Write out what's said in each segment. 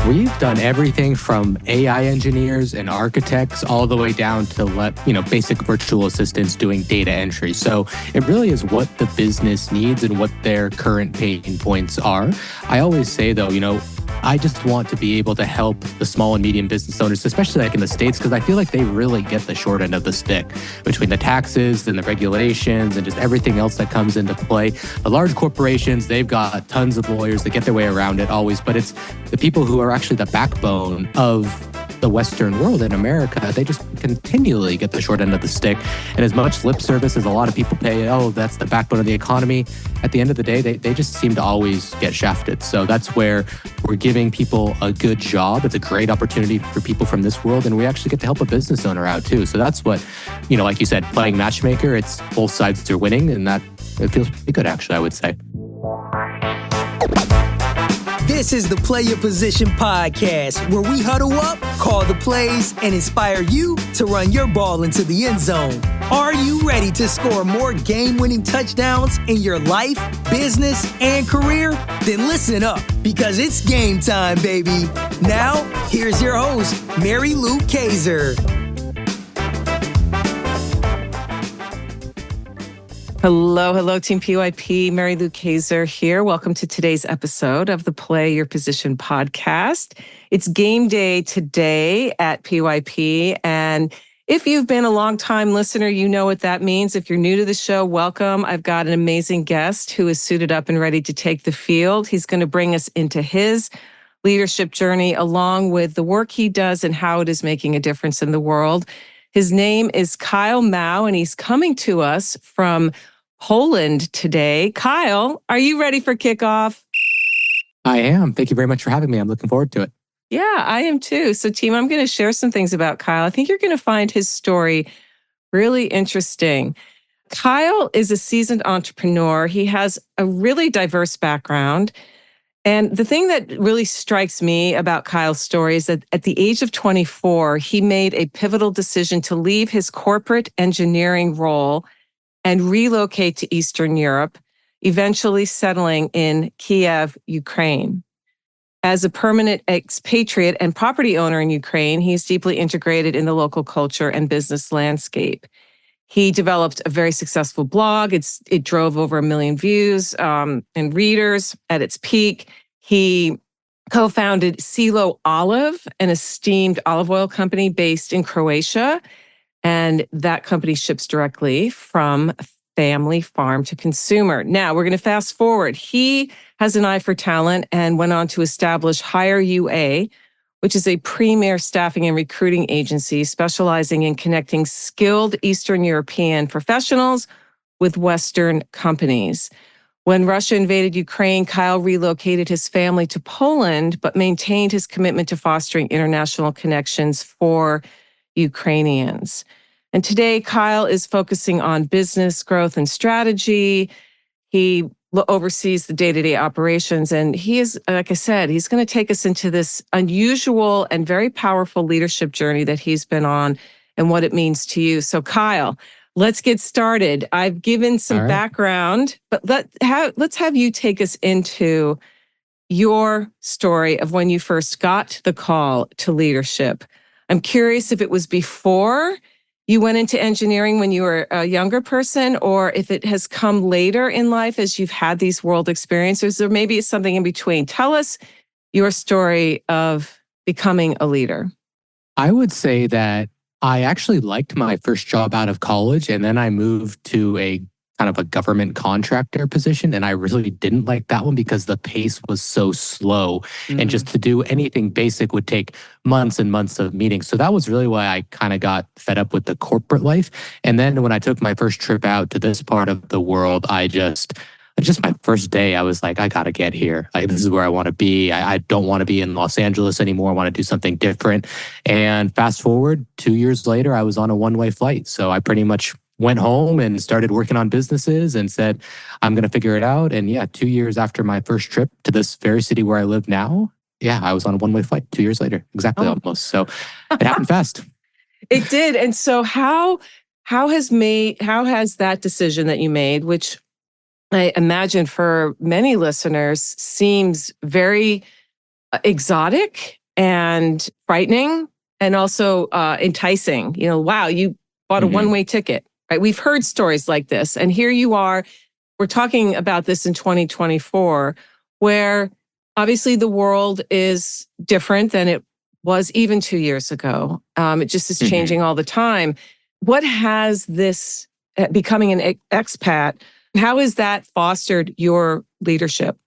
We've done everything from AI engineers and architects all the way down to basic virtual assistants doing data entry. So it really is what the business needs and what their current pain points are. I always say though, I just want to be able to help the small and medium business owners, especially like in the States, because I feel like they really get the short end of the stick between the taxes and the regulations and just everything else that comes into play. The large corporations, they've got tons of lawyers that get their way around it always, but it's the people who are actually the backbone of the Western world in America, they just continually get the short end of the stick. And as much lip service as a lot of people pay, that's the backbone of the economy, at the end of the day, they just seem to always get shafted. So that's where we're giving people a good job. It's a great opportunity for people from this world, and we actually get to help a business owner out too. So that's what, like you said, playing matchmaker, it's both sides are winning, and that it feels pretty good, actually, I would say. This is the Player Position Podcast, where we huddle up, call the plays, and inspire you to run your ball into the end zone. Are you ready to score more game-winning touchdowns in your life, business, and career? Then listen up, because it's game time, baby. Now, here's your host, Mary Lou Kaiser. Hello, Team PYP. Mary Lou Kaiser here. Welcome to today's episode of the Play Your Position podcast. It's game day today at PYP. And if you've been a long-time listener, you know what that means. If you're new to the show, welcome. I've got an amazing guest who is suited up and ready to take the field. He's going to bring us into his leadership journey along with the work he does and how it is making a difference in the world. His name is Kyle Mao, and he's coming to us from Poland today. Kyle, are you ready for kickoff? I am. Thank you very much for having me. I'm looking forward to it. Yeah, I am too. So team, I'm going to share some things about Kyle. I think you're going to find his story really interesting. Kyle is a seasoned entrepreneur. He has a really diverse background. And the thing that really strikes me about Kyle's story is that at the age of 24, he made a pivotal decision to leave his corporate engineering role and relocate to Eastern Europe, eventually settling in Kyiv, Ukraine. As a permanent expatriate and property owner in Ukraine, he's deeply integrated in the local culture and business landscape. He developed a very successful blog. It drove over 1 million views and readers at its peak. He co-founded Selo Olive, an esteemed olive oil company based in Croatia. And that company ships directly from family farm to consumer. Now, we're going to fast forward. He has an eye for talent and went on to establish HireUA, which is a premier staffing and recruiting agency specializing in connecting skilled Eastern European professionals with Western companies. When Russia invaded Ukraine, Kyle relocated his family to Poland, but maintained his commitment to fostering international connections for Ukrainians. And today, Kyle is focusing on business growth and strategy. He oversees the day-to-day operations. And he is, like I said, he's going to take us into this unusual and very powerful leadership journey that he's been on and what it means to you. So Kyle, let's get started. I've given some background, but let's have you take us into your story of when you first got the call to leadership. I'm curious if it was before you went into engineering when you were a younger person, or if it has come later in life as you've had these world experiences, or maybe it's something in between. Tell us your story of becoming a leader. I would say that I actually liked my first job out of college, and then I moved to a kind of a government contractor position, and I really didn't like that one because the pace was so slow. And just to do anything basic would take months and months of meetings. So that was really why I kind of got fed up with the corporate life. And then when I took my first trip out to this part of the world, just my first day, I was like, I got to get here. Like, this is where I want to be. I don't want to be in Los Angeles anymore. I want to do something different. And fast forward 2 years later, I was on a one-way flight. So I pretty much went home and started working on businesses and said, I'm going to figure it out. And 2 years after my first trip to this very city where I live now, I was on a one-way flight 2 years later, exactly almost. So it happened fast. It did. And so how has that decision that you made, which I imagine for many listeners seems very exotic and frightening and also enticing. Wow, you bought a one-way ticket, right? We've heard stories like this. And here you are, we're talking about this in 2024, where obviously the world is different than it was even 2 years ago. It just is changing all the time. What has this becoming an expat, how has that fostered your leadership?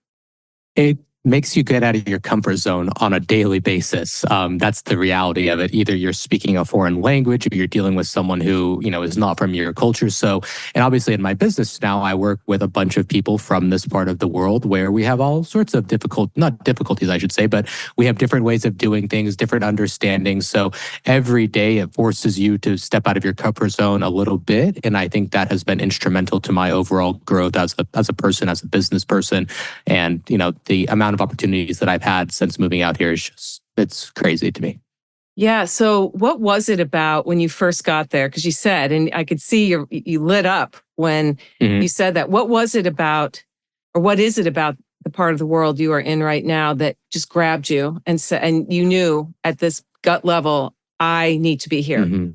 It makes you get out of your comfort zone on a daily basis. That's the reality of it. Either you're speaking a foreign language or you're dealing with someone who, is not from your culture. So, and obviously in my business now, I work with a bunch of people from this part of the world where we have all sorts of not difficulties, I should say, but we have different ways of doing things, different understandings. So every day it forces you to step out of your comfort zone a little bit. And I think that has been instrumental to my overall growth as a person, as a business person. And, the amount of opportunities that I've had since moving out here is it's crazy to me. Yeah. So what was it about when you first got there? Because you said, and I could see you lit up when you said that. What was it about, or what is it about the part of the world you are in right now that just grabbed you and you knew at this gut level, I need to be here?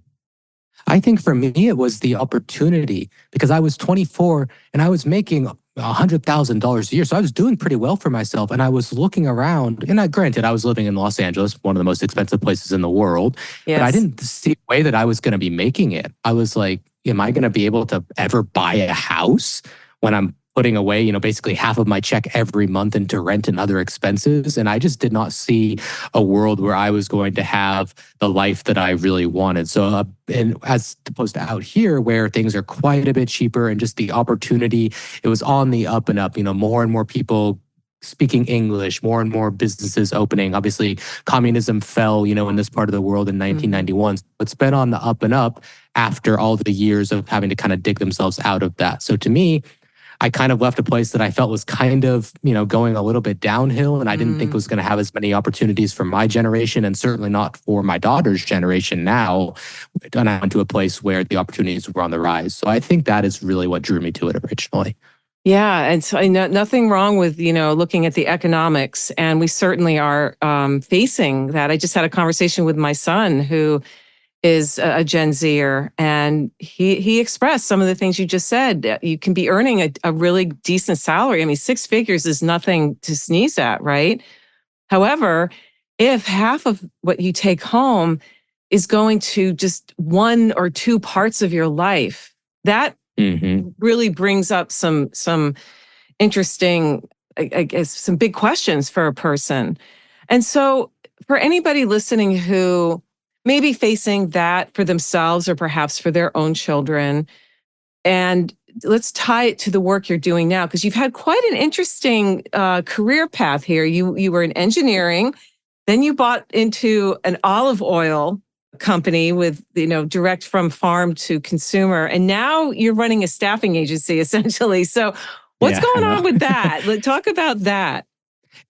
I think for me, it was the opportunity because I was 24 and I was making $100,000 a year. So I was doing pretty well for myself. And I was looking around, and granted, I was living in Los Angeles, one of the most expensive places in the world. Yes. But I didn't see a way that I was going to be making it. I was like, am I going to be able to ever buy a house when I'm putting away, basically half of my check every month into rent and other expenses? And I just did not see a world where I was going to have the life that I really wanted. So, and as opposed to out here where things are quite a bit cheaper and just the opportunity, it was on the up and up, more and more people speaking English, more and more businesses opening. Obviously, communism fell, in this part of the world in 1991. It's been on the up and up after all the years of having to kind of dig themselves out of that. So to me, I kind of left a place that I felt was kind of, going a little bit downhill. And I didn't think it was going to have as many opportunities for my generation and certainly not for my daughter's generation now. And I went to a place where the opportunities were on the rise. So I think that is really what drew me to it originally. Yeah. And so nothing wrong with, looking at the economics. And we certainly are facing that. I just had a conversation with my son who is a Gen Zer, and he expressed some of the things you just said. You can be earning a really decent salary. I mean, 6 figures is nothing to sneeze at, right? However, if half of what you take home is going to just 1 or 2 parts of your life, that really brings up some interesting, I guess, some big questions for a person. And so for anybody listening who may be facing that for themselves or perhaps for their own children, and let's tie it to the work you're doing now, because you've had quite an interesting career path here. You were in engineering, then you bought into an olive oil company with, direct from farm to consumer. And now you're running a staffing agency, essentially. So what's going on with that? Talk about that.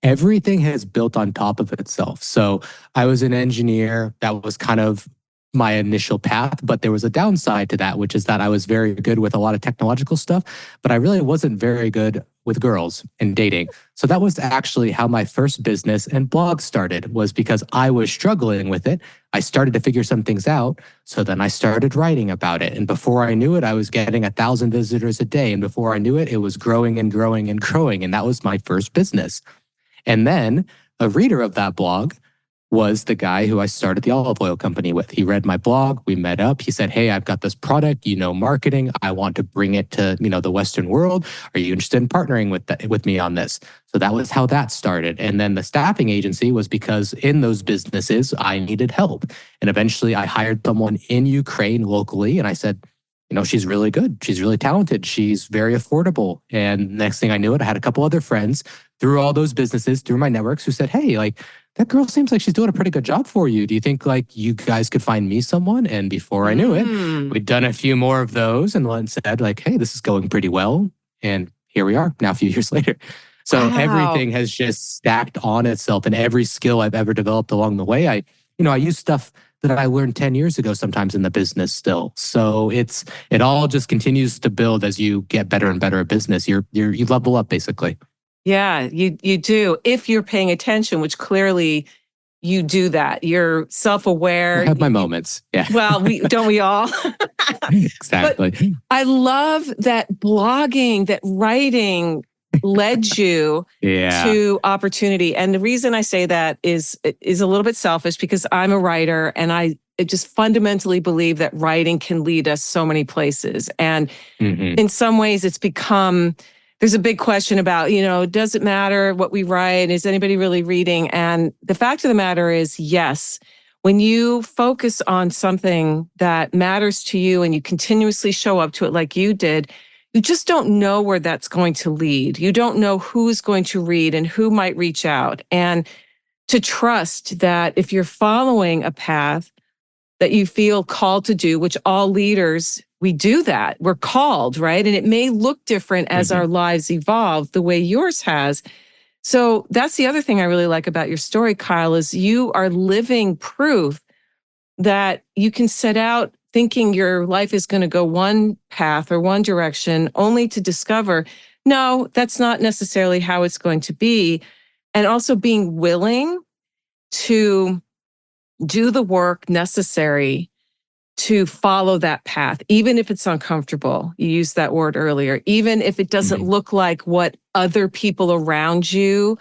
Everything has built on top of itself. So I was an engineer. That was kind of my initial path, but there was a downside to that, which is that I was very good with a lot of technological stuff, but I really wasn't very good with girls and dating. So that was actually how my first business and blog started, was because I was struggling with it. I started to figure some things out. So then I started writing about it. And before I knew it, I was getting 1,000 visitors a day. And before I knew it, it was growing and growing and growing. And that was my first business. And then a reader of that blog was the guy who I started the olive oil company with. He read my blog. We met up. He said, hey, I've got this product, marketing. I want to bring it to, the Western world. Are you interested in partnering with me on this? So that was how that started. And then the staffing agency was because in those businesses, I needed help. And eventually I hired someone in Ukraine locally. And I said, she's really good. She's really talented. She's very affordable. And next thing I knew it, I had a couple other friends through all those businesses, through my networks, who said, hey, that girl seems like she's doing a pretty good job for you. Do you think you guys could find me someone? And before I knew it, we'd done a few more of those and said hey, this is going pretty well. And here we are now a few years later. So Everything has just stacked on itself, and every skill I've ever developed along the way, I use stuff that I learned 10 years ago sometimes in the business still. So it all just continues to build as you get better and better at business. You level up basically. Yeah, you do. If you're paying attention, which clearly you do that. You're I self-aware. have my moments. Yeah, Well, we all? But exactly. I love that blogging, that writing led you Yeah. to opportunity. And the reason I say that is a little bit selfish because I'm a writer and I just fundamentally believe that writing can lead us so many places. And Hmm. in some ways it's become there's a big question about, does it matter what we write? Is anybody really reading? And the fact of the matter is, yes. When you focus on something that matters to you and you continuously show up to it like you did, you just don't know where that's going to lead. You don't know who's going to read and who might reach out. And to trust that if you're following a path that you feel called to do, which all leaders, we do that. We're called, right? And it may look different as Hmm. our lives evolve the way yours has. So that's the other thing I really like about your story, Kyle, is you are living proof that you can set out thinking your life is going to go one path or one direction, only to discover, no, that's not necessarily how it's going to be. And also being willing to do the work necessary to follow that path, even if it's uncomfortable. You used that word earlier, even if it doesn't Hmm. look like what other people around you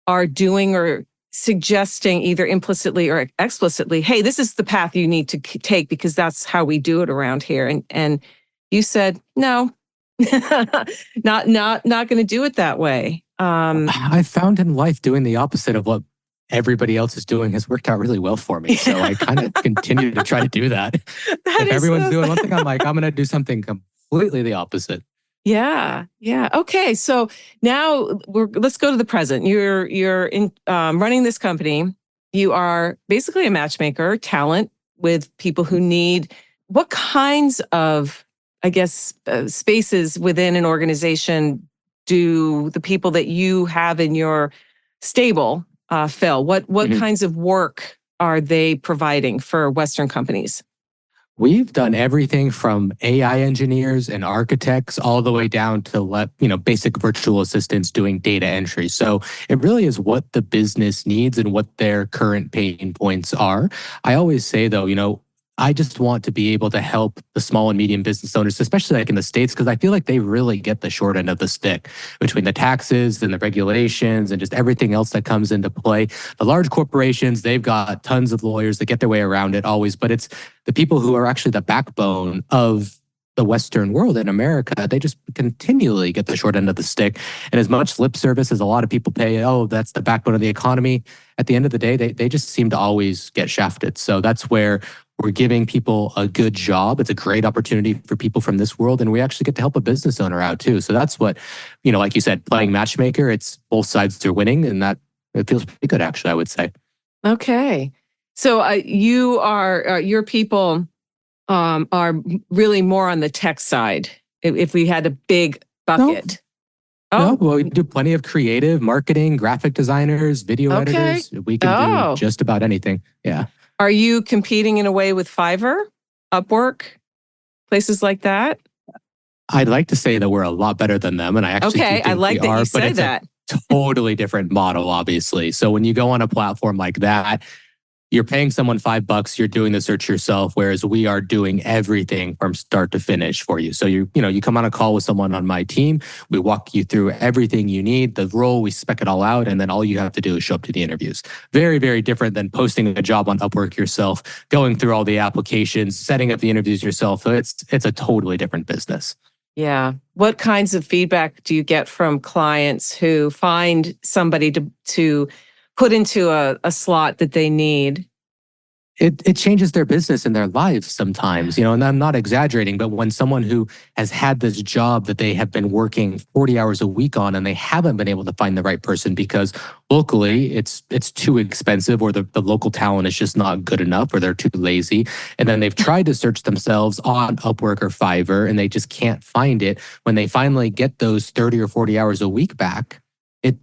are doing or suggesting either implicitly or explicitly, hey, this is the path you need to take because that's how we do it around here. And you said, no, not going to do it that way. I found in life doing the opposite of what everybody else is doing has worked out really well for me. So I kind of continue to try to do that. That If is, everyone's doing one thing, I'm like, I'm going to do something completely the opposite. yeah, yeah. Okay, so now let's go to the present. You're in running this company. You are basically a matchmaker, talent with people who need what kinds of, I guess, spaces within an organization do the people that you have in your stable fill? What Mhm. kinds of work are they providing for Western companies? We've done everything from AI engineers and architects all the way down to basic virtual assistants doing data entry. So it really is what the business needs and what their current pain points are. I always say though, I just want to be able to help the small and medium business owners, especially like in the States, because I feel like they really get the short end of the stick between the taxes and the regulations and just everything else that comes into play. The large corporations, they've got tons of lawyers that get their way around it always, but it's the people who are actually the backbone of the Western world in America, they just continually get the short end of the stick. And as much lip service as a lot of people pay, oh, that's the backbone of the economy, at the end of the day, they just seem to always get shafted. So that's where we're giving people a good job. It's a great opportunity for people from this world. And we actually get to help a business owner out too. So that's what, like you said, playing matchmaker, it's both sides are winning. And that it feels pretty good, actually, I would say. Okay. So your people are really more on the tech side. If we had a big No, bucket. no, Oh, well, we do plenty of creative, marketing, graphic designers, video okay. editors. We can do Oh, just about anything. Yeah. are you competing in a way with Fiverr, Upwork, places like that? I'd like to say that we're a lot better than them, and I actually do Okay, I think we like that are, you but say it's a that. totally different model, obviously. So when you go on a platform like that, you're paying someone $5, you're doing the search yourself, whereas we are doing everything from start to finish for you. So you come on a call with someone on my team, we walk you through everything you need, the role, we spec it all out, and then all you have to do is show up to the interviews. Very, very different than posting a job on Upwork yourself, going through all the applications, setting up the interviews yourself. So it's a totally different business. Yeah. What kinds of feedback do you get from clients who find somebody to put into a slot that they need? It changes their business and their lives sometimes, and I'm not exaggerating, but when someone who has had this job that they have been working 40 hours a week on and they haven't been able to find the right person because locally it's too expensive or the local talent is just not good enough or they're too lazy. And then they've tried to search themselves on Upwork or Fiverr and they just can't find it. When they finally get those 30 or 40 hours a week back, it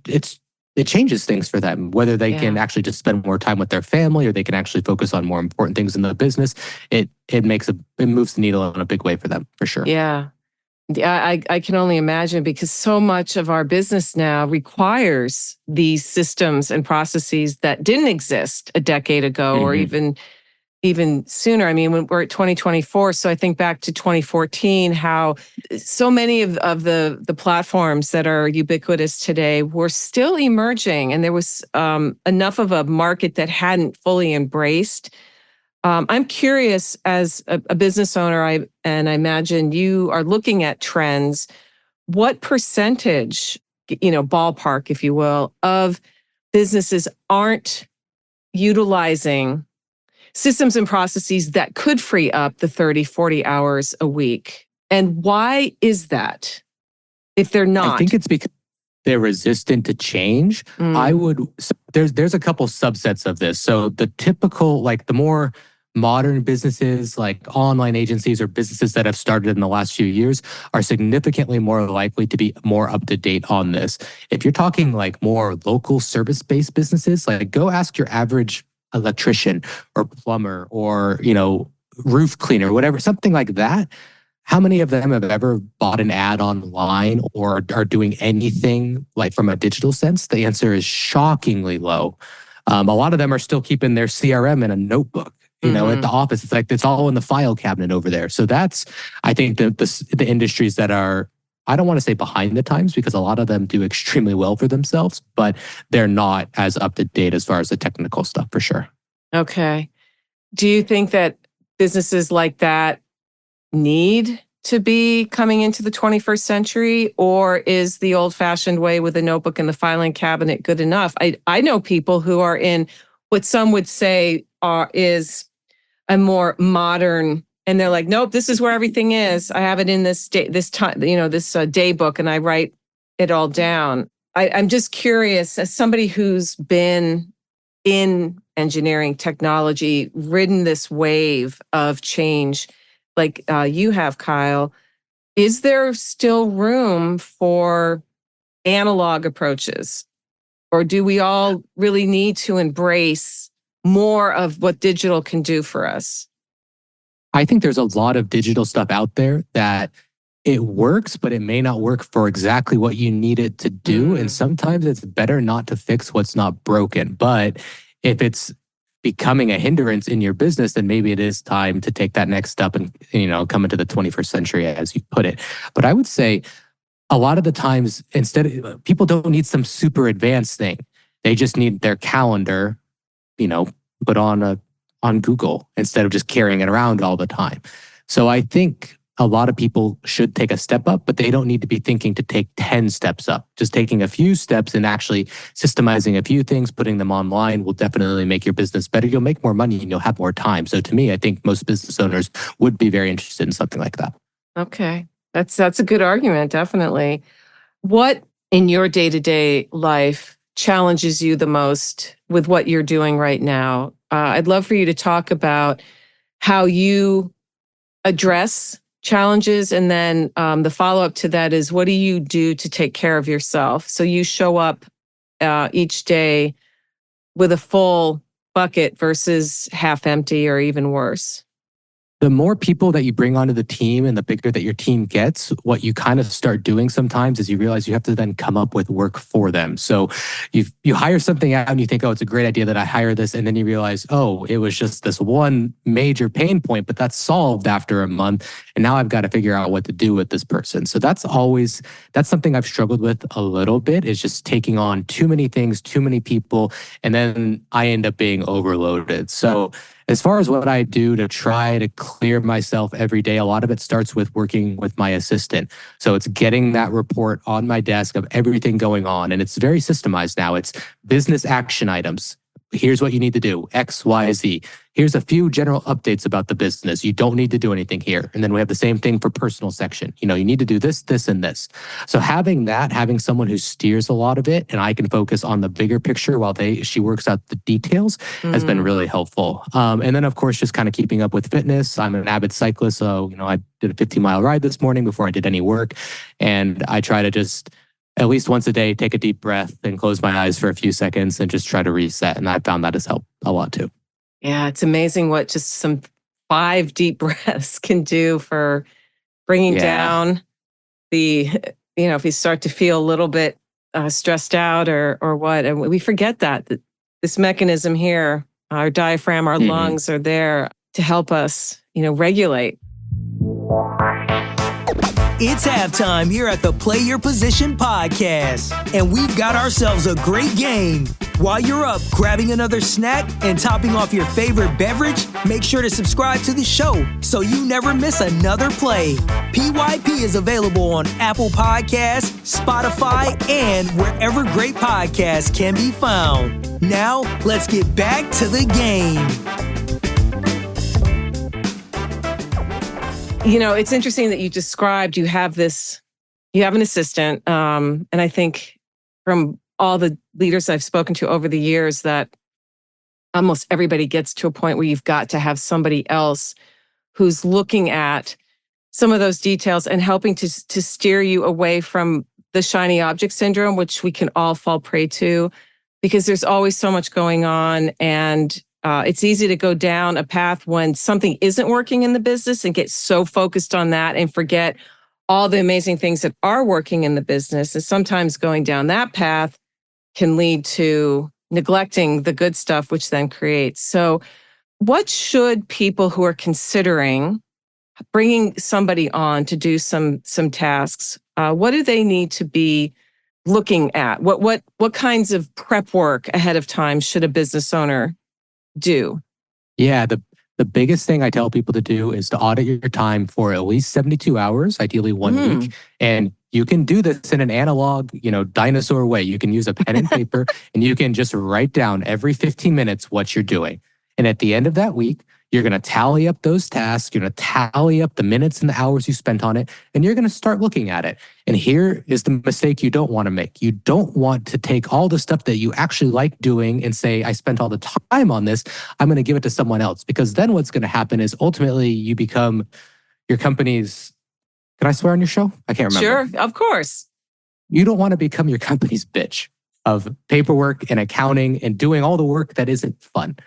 changes things for them, whether they can Yeah. actually just spend more time with their family or they can actually focus on more important things in the business. It moves the needle in a big way for them, for sure. Yeah. I can only imagine, because so much of our business now requires these systems and processes that didn't exist a decade ago, or Hmm. even sooner. I mean, when we're at 2024, so I think back to 2014, how so many of the platforms that are ubiquitous today were still emerging, and there was enough of a market that hadn't fully embraced. I'm curious, as a business owner, and I imagine you are looking at trends. What percentage, ballpark, if you will, of businesses aren't utilizing systems and processes that could free up the 30, 40 hours a week? And why is that if they're I think not? it's because they're resistant to change. I Mm, would so there's a couple subsets of this. So the typical, like the more modern businesses, like online agencies or businesses that have started in the last few years, are significantly more likely to be more up to date on this. If you're talking like more local service-based businesses, like go ask your average electrician or plumber or, roof cleaner, whatever, something like that. How many of them have ever bought an ad online or are doing anything like from a digital sense? The answer is shockingly low. A lot of them are still keeping their CRM in a notebook. At the mhm. office, it's like it's all in the file cabinet over there. So that's, I think, the industries that are, I don't want to say behind the times, because a lot of them do extremely well for themselves, but they're not as up to date as far as the technical stuff for sure. Okay. Do you think that businesses like that need to be coming into the 21st century, or is the old-fashioned way with a notebook in the filing cabinet good enough? I know people who are in what some would say is a more modern, and they're like, nope, this is where everything is. I have it in this day, this time, this day book, and I write it all down. I'm just curious, as somebody who's been in engineering technology, ridden this wave of change like you have, Kyle, is there still room for analog approaches? Or do we all really need to embrace more of what digital can do for us? I think there's a lot of digital stuff out there that it works, but it may not work for exactly what you need it to do. And Mm, sometimes it's better not to fix what's not broken. But if it's becoming a hindrance in your business, then maybe it is time to take that next step and, come into the 21st century, as you put it. But I would say a lot of the times, people don't need some super advanced thing. They just need their calendar, you know, put on Google instead of just carrying it around all the time. So I think a lot of people should take a step up, but they don't need to be thinking to take 10 steps up. Just taking a few steps and actually systemizing a few things, putting them online will definitely make your business better. You'll make more money and you'll have more time. So to me, I think most business owners would be very interested in something like that. okay. That's a good argument, definitely. What in your day-to-day life challenges you the most with what you're doing right now? I'd love for you to talk about how you address challenges. And then the follow up to that is, what do you do to take care of yourself? So you show up each day with a full bucket versus half empty or even worse. The more people that you bring onto the team and the bigger that your team gets, what you kind of start doing sometimes is you realize you have to then come up with work for them. So you hire something out and you think, oh, it's a great idea that I hire this. And then you realize, oh, it was just this one major pain point, but that's solved after a month. And now I've got to figure out what to do with this person. So that's something I've struggled with a little bit, is just taking on too many things, too many people. And then I end up being overloaded. So as far as what I do to try to clear myself every day, a lot of it starts with working with my assistant. So it's getting that report on my desk of everything going on. And it's very systemized now. It's business action items. Here's what you need to do, X, Y, Z. Here's a few general updates about the business. You don't need to do anything here. And then we have the same thing for personal section. You need to do this, this, and this. So having someone who steers a lot of it, and I can focus on the bigger picture while she works out the details, has been Mm, really helpful. And then, of course, just kind of keeping up with fitness. I'm an avid cyclist. So, I did a 15-mile ride this morning before I did any work. And I try to just at least once a day, take a deep breath and close my eyes for a few seconds and just try to reset. And I found that has helped a lot too. yeah, it's amazing what just some 5 deep breaths can do for bringing Yeah. down the, if you start to feel a little bit stressed out or what. And we forget that this mechanism here, our diaphragm, our lungs are there to help us, regulate. It's halftime here at the Play Your Position podcast, and we've got ourselves a great game. While you're up grabbing another snack and topping off your favorite beverage, make sure to subscribe to the show so you never miss another play. PYP is available on Apple Podcasts, Spotify, and wherever great podcasts can be found. Now, let's get back to the game. It's interesting that you described you have an assistant. And I think from all the leaders I've spoken to over the years that almost everybody gets to a point where you've got to have somebody else who's looking at some of those details and helping to steer you away from the shiny object syndrome, which we can all fall prey to, because there's always so much going on. And it's easy to go down a path when something isn't working in the business and get so focused on that and forget all the amazing things that are working in the business. And sometimes going down that path can lead to neglecting the good stuff, which then creates. So what should people who are considering bringing somebody on to do some tasks, what do they need to be looking at? What kinds of prep work ahead of time should a business owner do? Yeah, the biggest thing I tell people to do is to audit your time for at least 72 hours, ideally 1 week. And you can do this in an analog, dinosaur way. You can use a pen and paper and you can just write down every 15 minutes what you're doing. And at the end of that week, you're going to tally up those tasks. You're going to tally up the minutes and the hours you spent on it, and you're going to start looking at it. And here is the mistake you don't want to make. You don't want to take all the stuff that you actually like doing and say, I spent all the time on this, I'm going to give it to someone else. Because then what's going to happen is ultimately you become your company's, can I swear on your show? I can't remember. Sure, of course. You don't want to become your company's bitch of paperwork and accounting and doing all the work that isn't fun.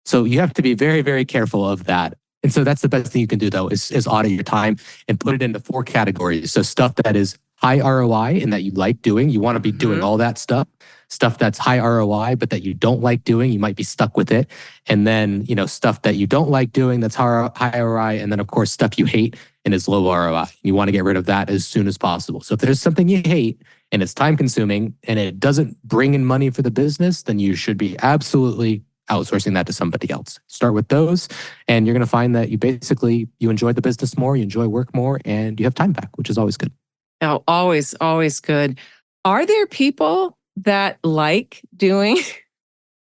So you have to be very, very careful of that. And so that's the best thing you can do, though, is audit your time and put it into 4 categories. So stuff that is high ROI and that you like doing, you want to be doing all that stuff. Stuff that's high ROI, but that you don't like doing, you might be stuck with it. And then, stuff that you don't like doing that's high ROI. And then, of course, stuff you hate and is low ROI. You want to get rid of that as soon as possible. So if there's something you hate and it's time consuming and it doesn't bring in money for the business, then you should be absolutely outsourcing that to somebody else. Start with those, and you're going to find that you enjoy the business more, you enjoy work more, and you have time back, which is always good. Oh, always, always good. Are there people that like doing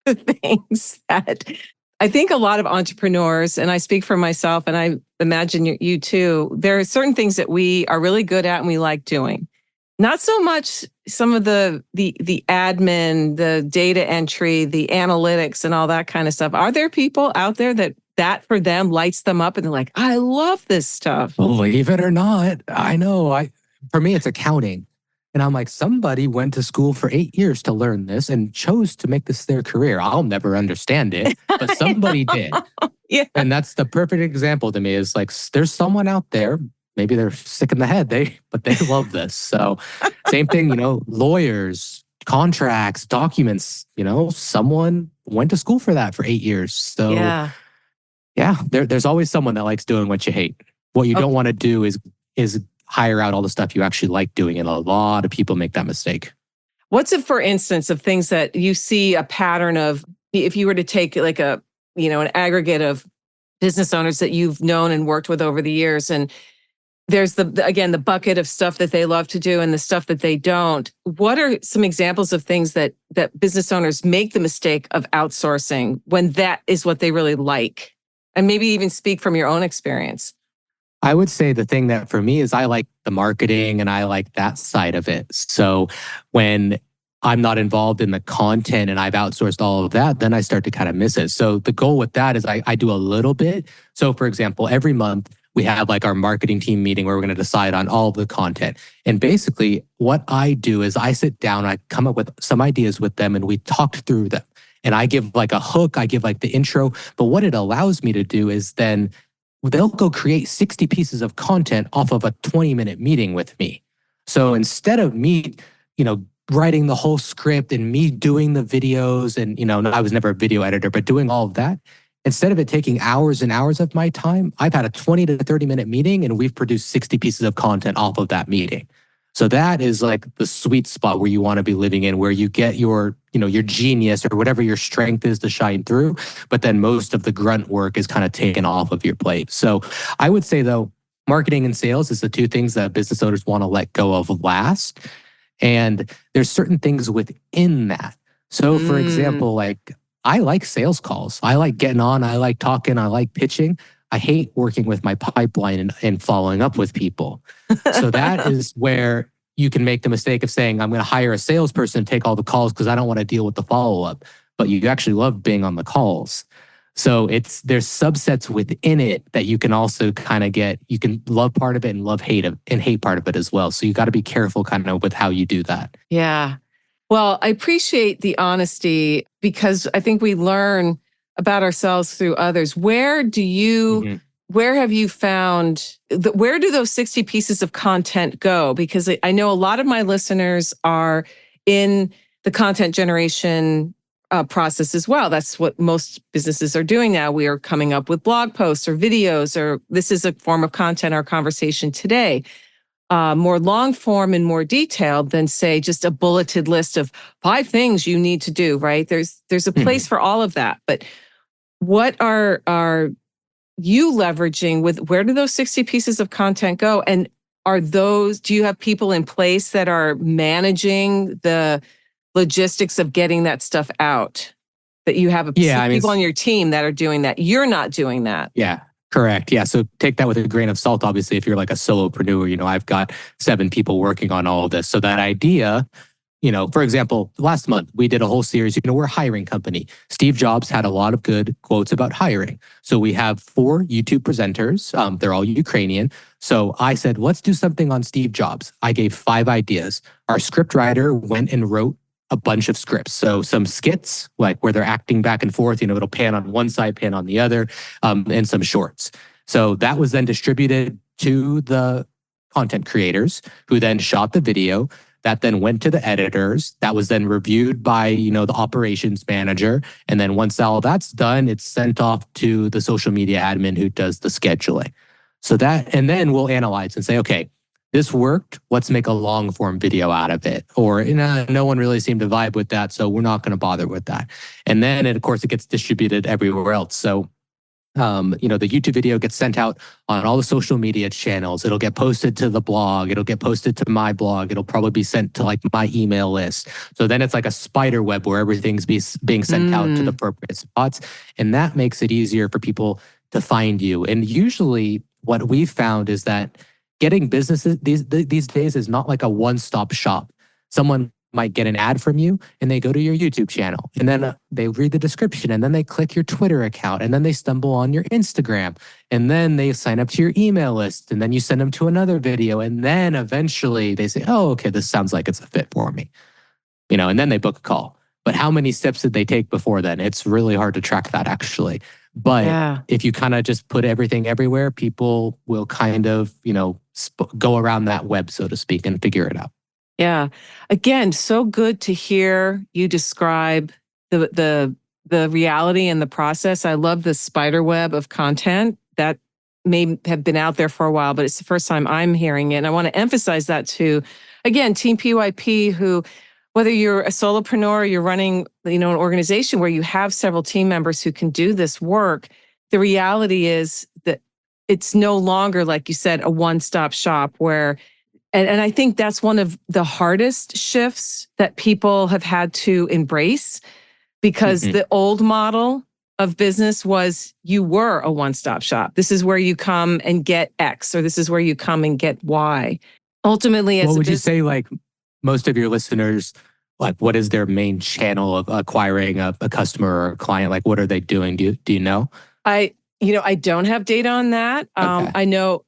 the things that I think a lot of entrepreneurs, and I speak for myself, and I imagine you too, there are certain things that we are really good at and we like doing. Not so much some of the admin, the data entry, the analytics, and all that kind of stuff. Are there people out there that for them lights them up and they're like, I love this stuff? Believe it or not, I know. For me, it's accounting. And I'm like, somebody went to school for 8 years to learn this and chose to make this their career. I'll never understand it, but somebody did. Yeah. And that's the perfect example to me is like, there's someone out there. Maybe they're sick in the head, but they love this. So same thing, lawyers, contracts, documents, someone went to school for that for 8 years. So yeah, there's always someone that likes doing what you hate. What you don't want to do is hire out all the stuff you actually like doing. And a lot of people make that mistake. What's it, for instance, of things that you see a pattern of, if you were to take like an aggregate of business owners that you've known and worked with over the years, and there's the bucket of stuff that they love to do and the stuff that they don't. What are some examples of things that business owners make the mistake of outsourcing when that is what they really like? And maybe even speak from your own experience. I would say the thing that for me is I like the marketing and I like that side of it. So when I'm not involved in the content and I've outsourced all of that, then I start to kind of miss it. So the goal with that is I do a little bit. So for example, every month, we have like our marketing team meeting where we're going to decide on all of the content. And basically what I do is I sit down, I come up with some ideas with them and we talk through them. And I give like a hook, I give like the intro. But what it allows me to do is then they'll go create 60 pieces of content off of a 20-minute meeting with me. So instead of me, writing the whole script and me doing the videos and, I was never a video editor, but doing all of that, instead of it taking hours and hours of my time, I've had a 20 to 30-minute meeting and we've produced 60 pieces of content off of that meeting. So that is like the sweet spot where you want to be living in, where you get your genius or whatever your strength is to shine through. But then most of the grunt work is kind of taken off of your plate. So I would say, though, marketing and sales is the two things that business owners want to let go of last. And there's certain things within that. So, for example, like I like sales calls. I like getting on. I like talking. I like pitching. I hate working with my pipeline and following up with people. So that is where you can make the mistake of saying, I'm going to hire a salesperson to take all the calls because I don't want to deal with the follow-up. But you actually love being on the calls. So there's subsets within it that you can also kind of get. You can love part of it and hate part of it as well. So you got to be careful kind of with how you do that. Yeah. Well, I appreciate the honesty because I think we learn about ourselves through others. Where have you found, where do those 60 pieces of content go? Because I know a lot of my listeners are in the content generation process as well. That's what most businesses are doing now. We are coming up with blog posts or videos, or this is a form of content, our conversation today. More long form and more detailed than, say, just a bulleted list of 5 things you need to do, right? There's a place for all of that. But what are you leveraging with, where do those 60 pieces of content go? And do you have people in place that are managing the logistics of getting that stuff out? That you have people on your team that are doing that. You're not doing that. Yeah. Correct. Yeah. So take that with a grain of salt. Obviously, if you're like a solopreneur, I've got 7 people working on all of this. So that idea, for example, last month we did a whole series, we're a hiring company. Steve Jobs had a lot of good quotes about hiring. So we have 4 YouTube presenters. They're all Ukrainian. So I said, let's do something on Steve Jobs. I gave 5 ideas. Our script writer went and wrote a bunch of scripts. So some skits, like where they're acting back and forth, it'll pan on one side, pan on the other, and some shorts. So that was then distributed to the content creators who then shot the video. That then went to the editors. That was then reviewed by, the operations manager. And then once all that's done, it's sent off to the social media admin who does the scheduling. So and then we'll analyze and say, okay, this worked. Let's make a long form video out of it. Or no one really seemed to vibe with that, so we're not going to bother with that. And then, of course, it gets distributed everywhere else. So, the YouTube video gets sent out on all the social media channels. It'll get posted to the blog. It'll get posted to my blog. It'll probably be sent to like my email list. So then it's like a spider web where everything's being sent out to the appropriate spots. And that makes it easier for people to find you. And usually what we've found is that getting businesses these days is not like a one-stop shop. Someone might get an ad from you and they go to your YouTube channel and then they read the description and then they click your Twitter account and then they stumble on your Instagram and then they sign up to your email list and then you send them to another video and then eventually they say, oh, okay, this sounds like it's a fit for me. And then they book a call. But how many steps did they take before then? It's really hard to track that actually. But if you kind of just put everything everywhere, people will kind of, go around that web, so to speak, and figure it out. Yeah. Again, so good to hear you describe the reality and the process. I love the spider web of content that may have been out there for a while, but it's the first time I'm hearing it. And I want to emphasize that to, again, Team PYP, who, whether you're a solopreneur or you're running, an organization where you have several team members who can do this work, the reality is that it's no longer, like you said, a one-stop shop where, and I think that's one of the hardest shifts that people have had to embrace, because the old model of business was you were a one-stop shop. This is where you come and get X, or this is where you come and get Y. Ultimately, as what would you say, like, most of your listeners, like, what is their main channel of acquiring a customer or a client? Like, what are they doing? Do you know? I don't have data on that. Okay. I know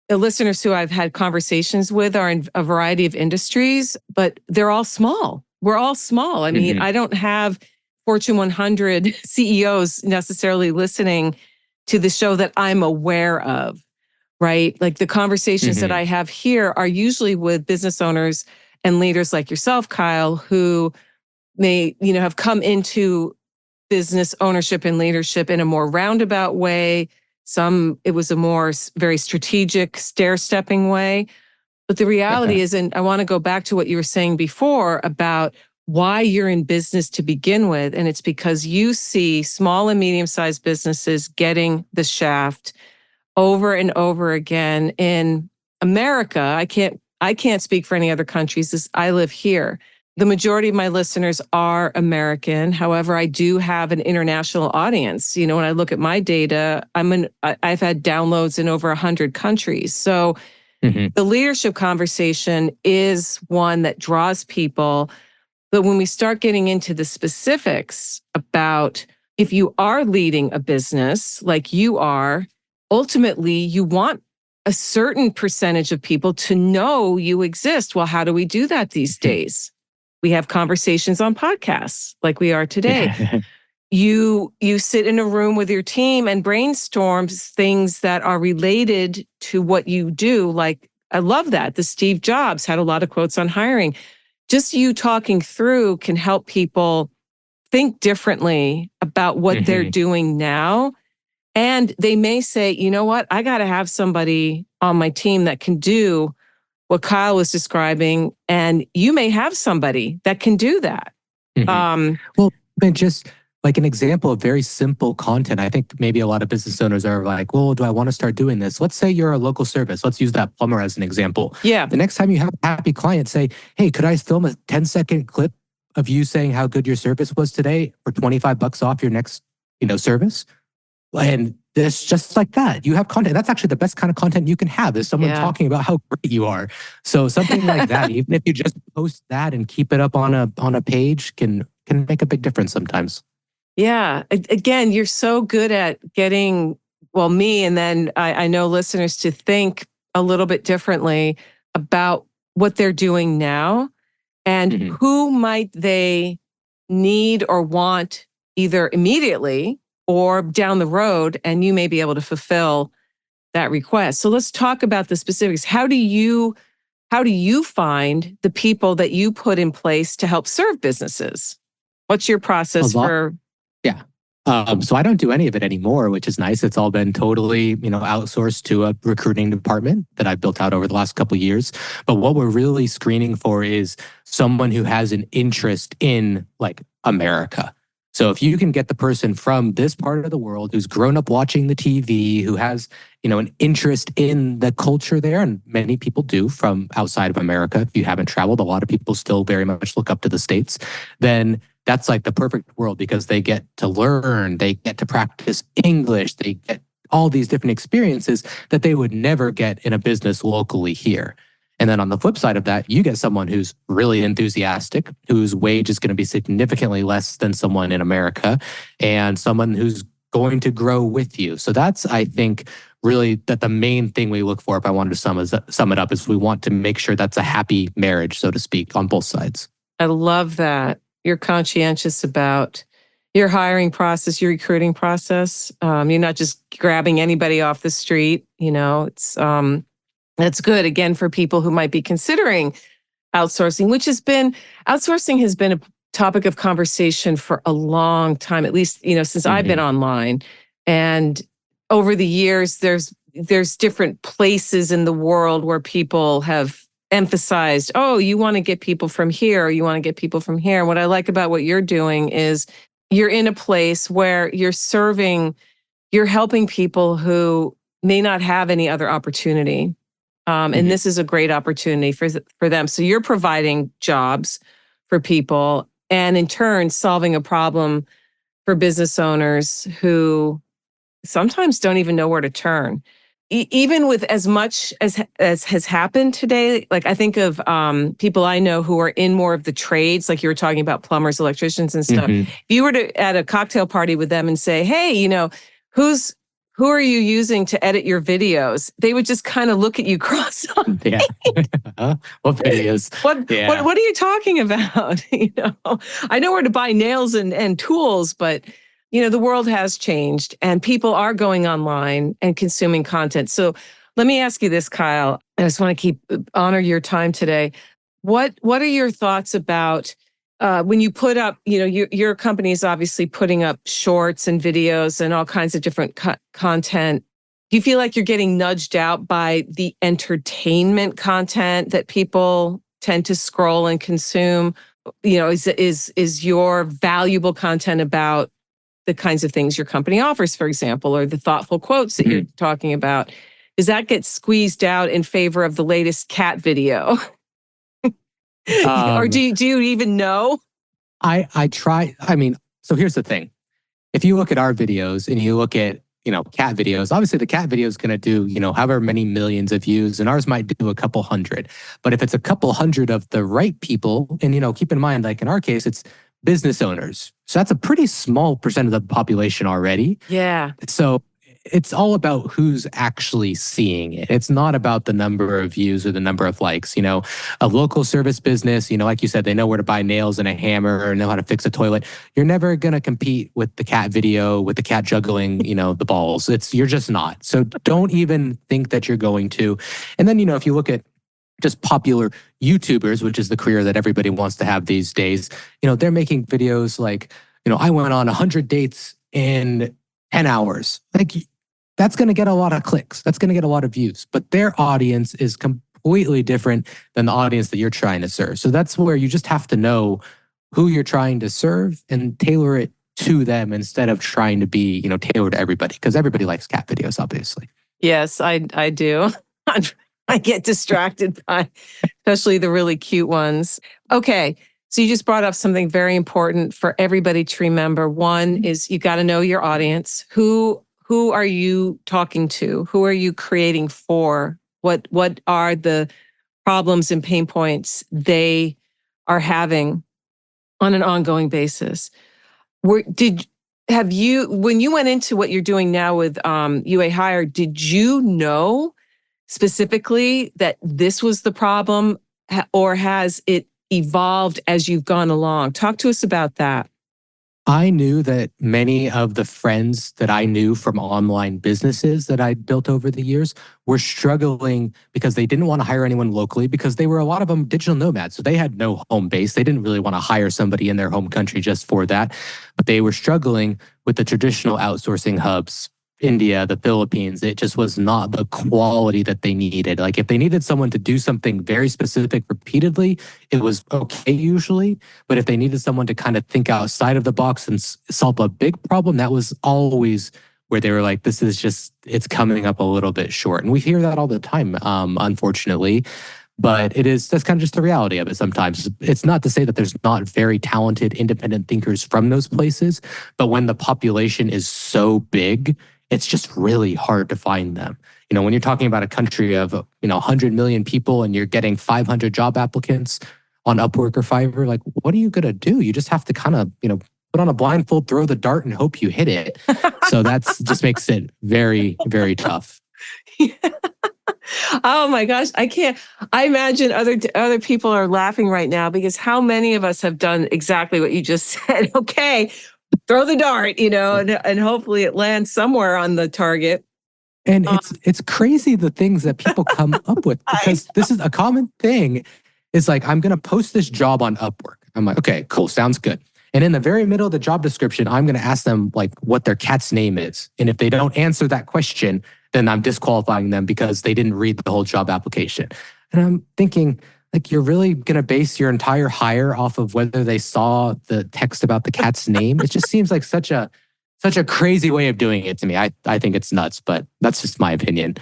the listeners who I've had conversations with are in a variety of industries, but they're all small. We're all small. I mean, I don't have Fortune 100 CEOs necessarily listening to the show that I'm aware of. right? Like the conversations that Hmm. I have here are usually with business owners and leaders like yourself, Kyle, who may, have come into business ownership and leadership in a more roundabout way. It was a more very strategic, stair-stepping way. But the reality is, and I want to go back to what you were saying before about why you're in business to begin with. And it's because you see small and medium-sized businesses getting the shaft over and over again in America. I can't speak for any other countries. I live here. The majority of my listeners are American. However, I do have an international audience. When I look at my data, I've had downloads in over 100 countries. So Hmm. the leadership conversation is one that draws people. But when we start getting into the specifics about if you are leading a business like you are, ultimately you want a certain percentage of people to know you exist. Well, how do we do that these days? We have conversations on podcasts like we are today. Yeah. You sit in a room with your team and brainstorm things that are related to what you do. Like, I love that. The Steve Jobs had a lot of quotes on hiring. Just you talking through can help people think differently about what they're Hmm. doing now. And they may say, you know what, I got to have somebody on my team that can do what Kyle was describing. And you may have somebody that can do that. Hmm. Um, Well, and just like an example of very simple content, I think maybe a lot of business owners are like, well, do I want to start doing this? Let's say you're a local service. Let's use that plumber as an example. yeah. The next time you have a happy client, say, hey, could I film a 10-second clip of you saying how good your service was today for $25 off your next, service? And it's just like that. You have content. That's actually the best kind of content you can have is someone Yeah. talking about how great you are. So something like that, even if you just post that and keep it up on a page can make a big difference sometimes. Yeah. Again, you're so good at getting, well, me, and then I know listeners to think a little bit differently about what they're doing now and Hmm. who might they need or want either immediately or down the road, and you may be able to fulfill that request. So let's talk about the specifics. How do you find the people that you put in place to help serve businesses? What's your A process lot. for? Yeah. So I don't do any of it anymore, which is nice. It's all been totally, outsourced to a recruiting department that I've built out over the last couple of years. But what we're really screening for is someone who has an interest in like America. So if you can get the person from this part of the world who's grown up watching the TV, who has, an interest in the culture there, and many people do from outside of America. If you haven't traveled, a lot of people still very much look up to the States. Then that's like the perfect world because they get to learn, they get to practice English, they get all these different experiences that they would never get in a business locally here. And then on the flip side of that, you get someone who's really enthusiastic, whose wage is going to be significantly less than someone in America, and someone who's going to grow with you. So that's, I think, really that the main thing we look for, if I wanted to sum it up, is we want to make sure that's a happy marriage, so to speak, on both sides. I love that. You're conscientious about your hiring process, your recruiting process. You're not just grabbing anybody off the street. It's that's good again for people who might be considering outsourcing, outsourcing has been a topic of conversation for a long time, at least, since I've been online. And over the years, there's different places in the world where people have emphasized, oh, you want to get people from here, or you want to get people from here. And what I like about what you're doing is you're in a place where you're helping people who may not have any other opportunity. And this is a great opportunity for them. So you're providing jobs for people and in turn solving a problem for business owners who sometimes don't even know where to turn. Even with as much as has happened today, like I think of people I know who are in more of the trades, like you were talking about plumbers, electricians and stuff. If you were to at a cocktail party with them and say, hey, who are you using to edit your videos? They would just kind of look at you cross-eyed. Yeah. What videos? What are you talking about? I know where to buy nails and tools, but the world has changed and people are going online and consuming content. So Let me ask you this, Kyle. I just want to honor your time today. What are your thoughts about when you put up, your company is obviously putting up shorts and videos and all kinds of different content. Do you feel like you're getting nudged out by the entertainment content that people tend to scroll and consume? Is your valuable content about the kinds of things your company offers, for example, or the thoughtful quotes that you're talking about? Does that get squeezed out in favor of the latest cat video? Or do you even know? I try. I mean, so here's the thing. If you look at our videos and you look at, cat videos, obviously the cat video is going to do, however many millions of views, and ours might do a couple hundred. But if it's a couple hundred of the right people, and, keep in mind, like in our case, it's business owners. So that's a pretty small percent of the population already. Yeah. So it's all about who's actually seeing it. It's not about the number of views or the number of likes. A local service business, like you said, they know where to buy nails and a hammer or know how to fix a toilet. You're never going to compete with the cat video, with the cat juggling, the balls. You're just not. So don't even think that you're going to. And then, if you look at just popular YouTubers, which is the career that everybody wants to have these days, they're making videos like, I went on 100 dates in 10 hours. Like, that's going to get a lot of clicks. That's going to get a lot of views. But their audience is completely different than the audience that you're trying to serve. So that's where you just have to know who you're trying to serve and tailor it to them instead of trying to be, tailored to everybody. Because everybody likes cat videos, obviously. Yes, I do. I get distracted by especially the really cute ones. Okay. So you just brought up something very important for everybody to remember. One is you got to know your audience. Who are you talking to? Who are you creating for? What are the problems and pain points they are having on an ongoing basis? When you went into what you're doing now with UA Hire, did you know specifically that this was the problem, or has it evolved as you've gone along? Talk to us about that. I knew that many of the friends that I knew from online businesses that I'd built over the years were struggling because they didn't want to hire anyone locally, because they were, a lot of them, digital nomads. So they had no home base. They didn't really want to hire somebody in their home country just for that. But they were struggling with the traditional outsourcing hubs. India, the Philippines, it just was not the quality that they needed. Like, if they needed someone to do something very specific repeatedly, it was okay usually. But if they needed someone to kind of think outside of the box and solve a big problem, that was always where they were like, this is just, it's coming up a little bit short. And we hear that all the time, unfortunately. But that's kind of just the reality of it sometimes. It's not to say that there's not very talented independent thinkers from those places, but when the population is so big, it's just really hard to find them. When you're talking about a country of, 100 million people and you're getting 500 job applicants on Upwork or Fiverr, like, what are you going to do? You just have to kind of, put on a blindfold, throw the dart and hope you hit it. So that's just makes it very, very tough. Yeah. Oh my gosh, I can't. I imagine other people are laughing right now, because how many of us have done exactly what you just said? Okay, throw the dart, and hopefully it lands somewhere on the target. And it's crazy the things that people come up with, because this is a common thing. It's like, I'm going to post this job on Upwork. I'm like, okay, cool, sounds good. And in the very middle of the job description, I'm going to ask them like what their cat's name is. And if they don't answer that question, then I'm disqualifying them because they didn't read the whole job application. And I'm thinking, like, you're really going to base your entire hire off of whether they saw the text about the cat's name? It just seems like such a crazy way of doing it to me. I think it's nuts, but that's just my opinion.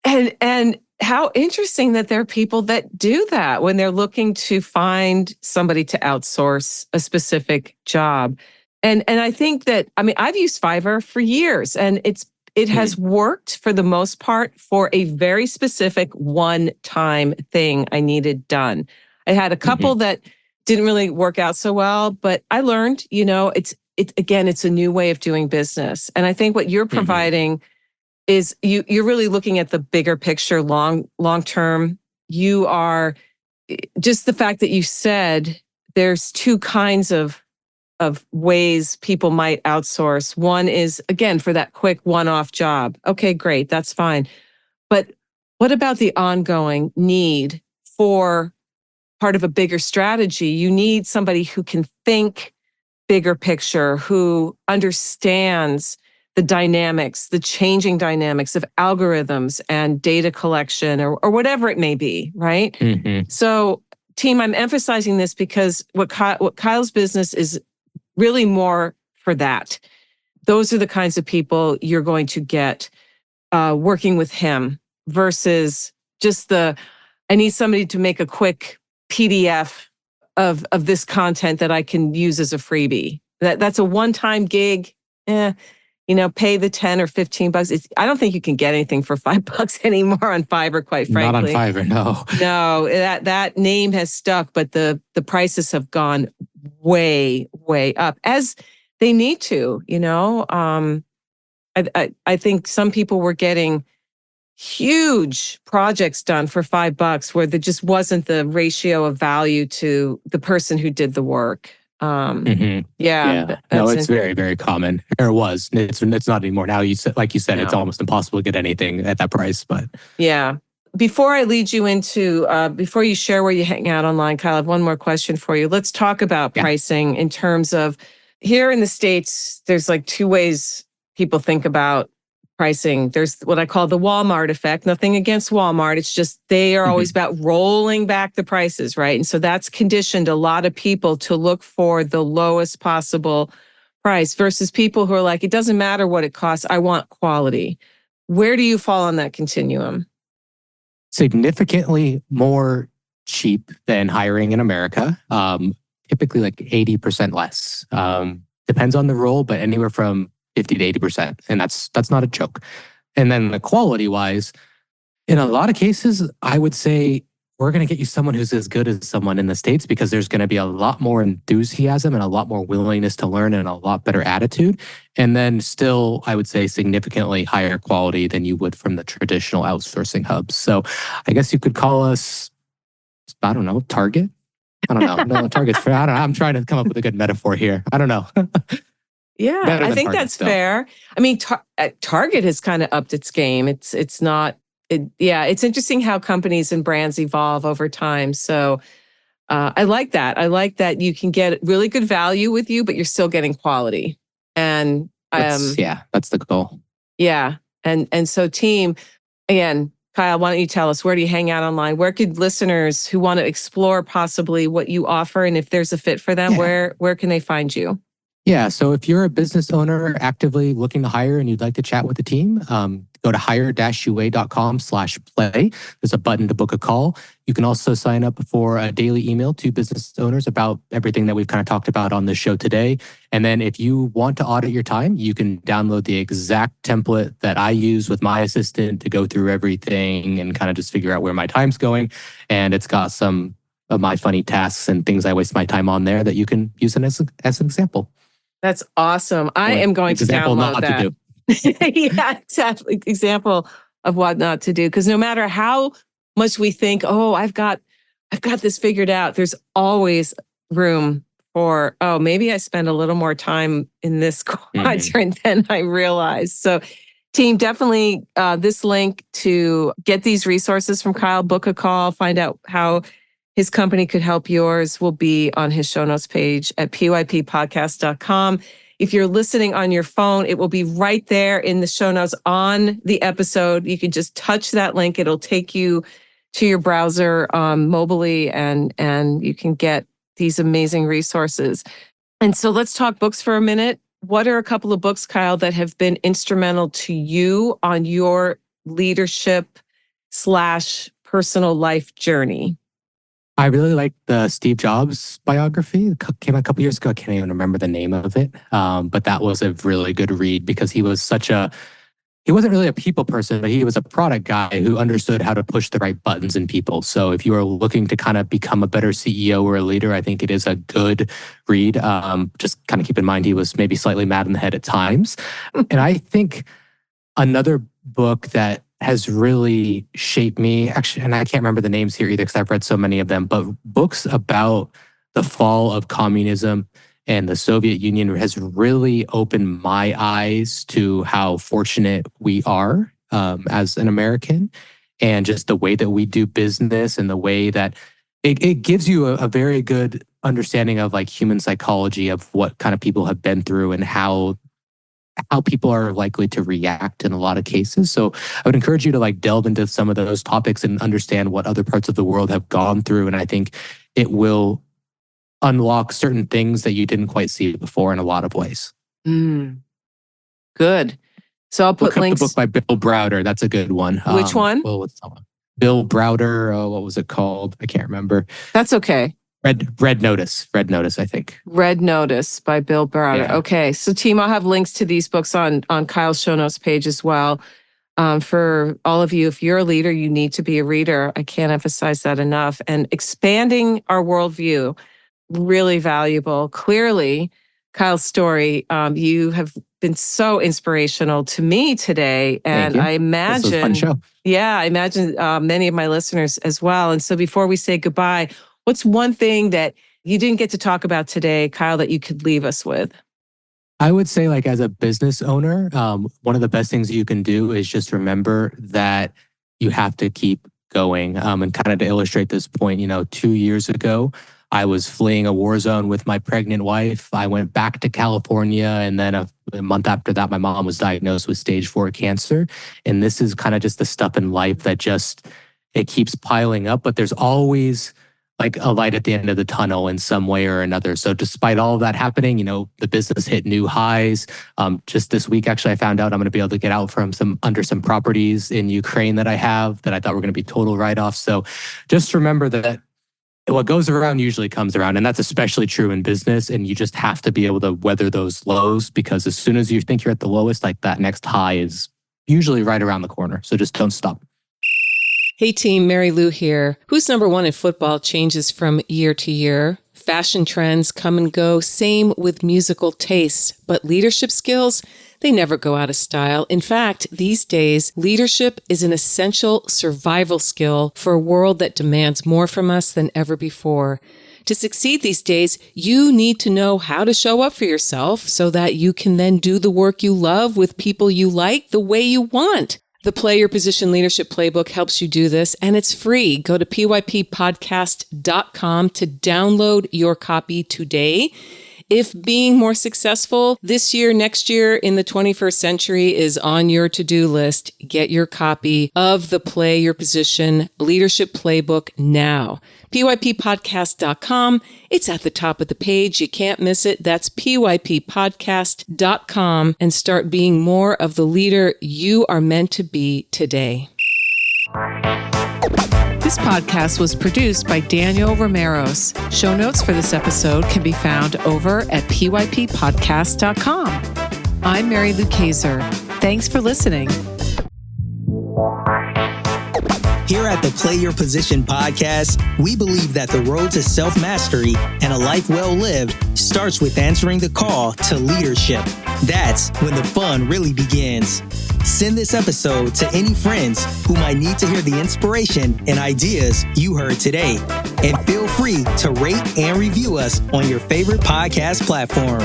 And how interesting that there are people that do that when they're looking to find somebody to outsource a specific job. And I think that, I've used Fiverr for years, and it has worked for the most part for a very specific one-time thing I needed done. I had a couple that didn't really work out so well, but I learned, it's a new way of doing business. And I think what you're providing is you're really looking at the bigger picture, long term. You are, just the fact that you said there's two kinds of ways people might outsource. One is, again, for that quick one-off job. Okay, great, that's fine. But What about the ongoing need for part of a bigger strategy? You need somebody who can think bigger picture, who understands the dynamics, the changing dynamics of algorithms and data collection or whatever it may be, right? Mm-hmm. So, team, I'm emphasizing this because what Kyle's business is really more for that. Those are the kinds of people you're going to get working with him versus just I need somebody to make a quick PDF of this content that I can use as a freebie. That's a one-time gig. Pay the 10 or 15 bucks. I don't think you can get anything for $5 anymore on Fiverr, quite frankly. Not on Fiverr, no. No, that name has stuck, but the prices have gone way, way up as they need to, I think some people were getting huge projects done for $5 where there just wasn't the ratio of value to the person who did the work. Yeah. No, it's very, very common. Or it was. It's not anymore. Now, like you said, No. It's almost impossible to get anything at that price. But yeah. Before I lead you into, before you share where you hang out online, Kyle, I have one more question for you. Let's talk about pricing in terms of here in the States, there's like two ways people think about pricing. There's what I call the Walmart effect. Nothing against Walmart. It's just they are always about rolling back the prices, right? And so that's conditioned a lot of people to look for the lowest possible price versus people who are like, it doesn't matter what it costs. I want quality. Where do you fall on that continuum? Significantly more cheap than hiring in America. Typically like 80% less. Depends on the role, but anywhere from 50 to 80%. And that's not a joke. And then the quality wise, in a lot of cases, I would say we're going to get you someone who's as good as someone in the States because there's going to be a lot more enthusiasm and a lot more willingness to learn and a lot better attitude. And then still, I would say significantly higher quality than you would from the traditional outsourcing hubs. So I guess you could call us, I don't know, Target? I don't know. No, Target's fair. I don't know. I'm trying to come up with a good metaphor here. I don't know. Yeah, I think that's fair. I mean, Target has kind of upped its game. It's interesting how companies and brands evolve over time. So I like that. I like that you can get really good value with you, but you're still getting quality. And that's the goal. Yeah, and so team, again, Kyle, why don't you tell us, where do you hang out online? Where could listeners who want to explore possibly what you offer and if there's a fit for them, where can they find you? Yeah, so if you're a business owner actively looking to hire and you'd like to chat with the team, go to hire-ua.com/play. There's a button to book a call. You can also sign up for a daily email to business owners about everything that we've kind of talked about on this show today. And then if you want to audit your time, you can download the exact template that I use with my assistant to go through everything and kind of just figure out where my time's going. And it's got some of my funny tasks and things I waste my time on there that you can use it as an example. That's awesome. I am going to download that. Yeah, exactly. Example of what not to do. Because no matter how much we think, oh, I've got this figured out, there's always room for, oh, maybe I spend a little more time in this quadrant than I realized. So team, definitely this link to get these resources from Kyle, book a call, find out how his company could help yours will be on his show notes page at pyppodcast.com. If you're listening on your phone, it will be right there in the show notes on the episode. You can just touch that link. It'll take you to your browser mobily and you can get these amazing resources. And so let's talk books for a minute. What are a couple of books, Kyle, that have been instrumental to you on your leadership/personal life journey? I really like the Steve Jobs biography. It came a couple years ago. I can't even remember the name of it. But that was a really good read because he wasn't really a people person, but he was a product guy who understood how to push the right buttons in people. So if you are looking to kind of become a better CEO or a leader, I think it is a good read. Just kind of keep in mind he was maybe slightly mad in the head at times. And I think another book that has really shaped me, actually, and I can't remember the names here either because I've read so many of them, but books about the fall of communism and the Soviet Union has really opened my eyes to how fortunate we are as an American. and just the way that we do business and the way that it gives you a very good understanding of like human psychology of what kind of people have been through and how people are likely to react in a lot of cases. So I would encourage you to like delve into some of those topics and understand what other parts of the world have gone through. And I think it will unlock certain things that you didn't quite see before in a lot of ways. Good. So I'll put links. The book by Bill Browder. That's a good one. Which one? Well, what's that one? Bill Browder. What was it called? I can't remember. That's okay. Red Notice, I think. Red Notice by Bill Browder. Yeah. Okay. So team, I'll have links to these books on Kyle's show notes page as well. For all of you, if you're a leader, you need to be a reader. I can't emphasize that enough. And expanding our worldview, really valuable. Clearly, Kyle's story, you have been so inspirational to me today. And I imagine, this was a fun show. Yeah, I imagine many of my listeners as well. And so before we say goodbye, what's one thing that you didn't get to talk about today, Kyle, that you could leave us with? I would say, like, as a business owner, one of the best things you can do is just remember that you have to keep going. And kind of to illustrate this point, 2 years ago, I was fleeing a war zone with my pregnant wife. I went back to California, and then a month after that, my mom was diagnosed with stage 4 cancer. And this is kind of just the stuff in life that it keeps piling up, but there's always like a light at the end of the tunnel in some way or another. So despite all of that happening, the business hit new highs. Just this week, actually, I found out I'm going to be able to get out from under some properties in Ukraine that I have that I thought were going to be total write-offs. So just remember that what goes around usually comes around. And that's especially true in business. And you just have to be able to weather those lows, because as soon as you think you're at the lowest, like that next high is usually right around the corner. So just don't stop. Hey team, Mary Lou here. Who's number one in football changes from year to year. Fashion trends come and go, same with musical tastes. But leadership skills, they never go out of style. In fact, these days, leadership is an essential survival skill for a world that demands more from us than ever before. To succeed these days, you need to know how to show up for yourself so that you can then do the work you love with people you like the way you want. The Play Your Position Leadership Playbook helps you do this, and it's free. Go to pyppodcast.com to download your copy today. If being more successful this year, next year, in the 21st century is on your to-do list, get your copy of the Play Your Position Leadership Playbook now. pyppodcast.com. It's at the top of the page. You can't miss it. That's pyppodcast.com, and start being more of the leader you are meant to be today. This podcast was produced by Daniel Romeros. Show notes for this episode can be found over at pyppodcast.com. I'm Mary Lou Kaiser. Thanks for listening. Here at the Play Your Position podcast, we believe that the road to self-mastery and a life well lived starts with answering the call to leadership. That's when the fun really begins. Send this episode to any friends who might need to hear the inspiration and ideas you heard today. And feel free to rate and review us on your favorite podcast platform.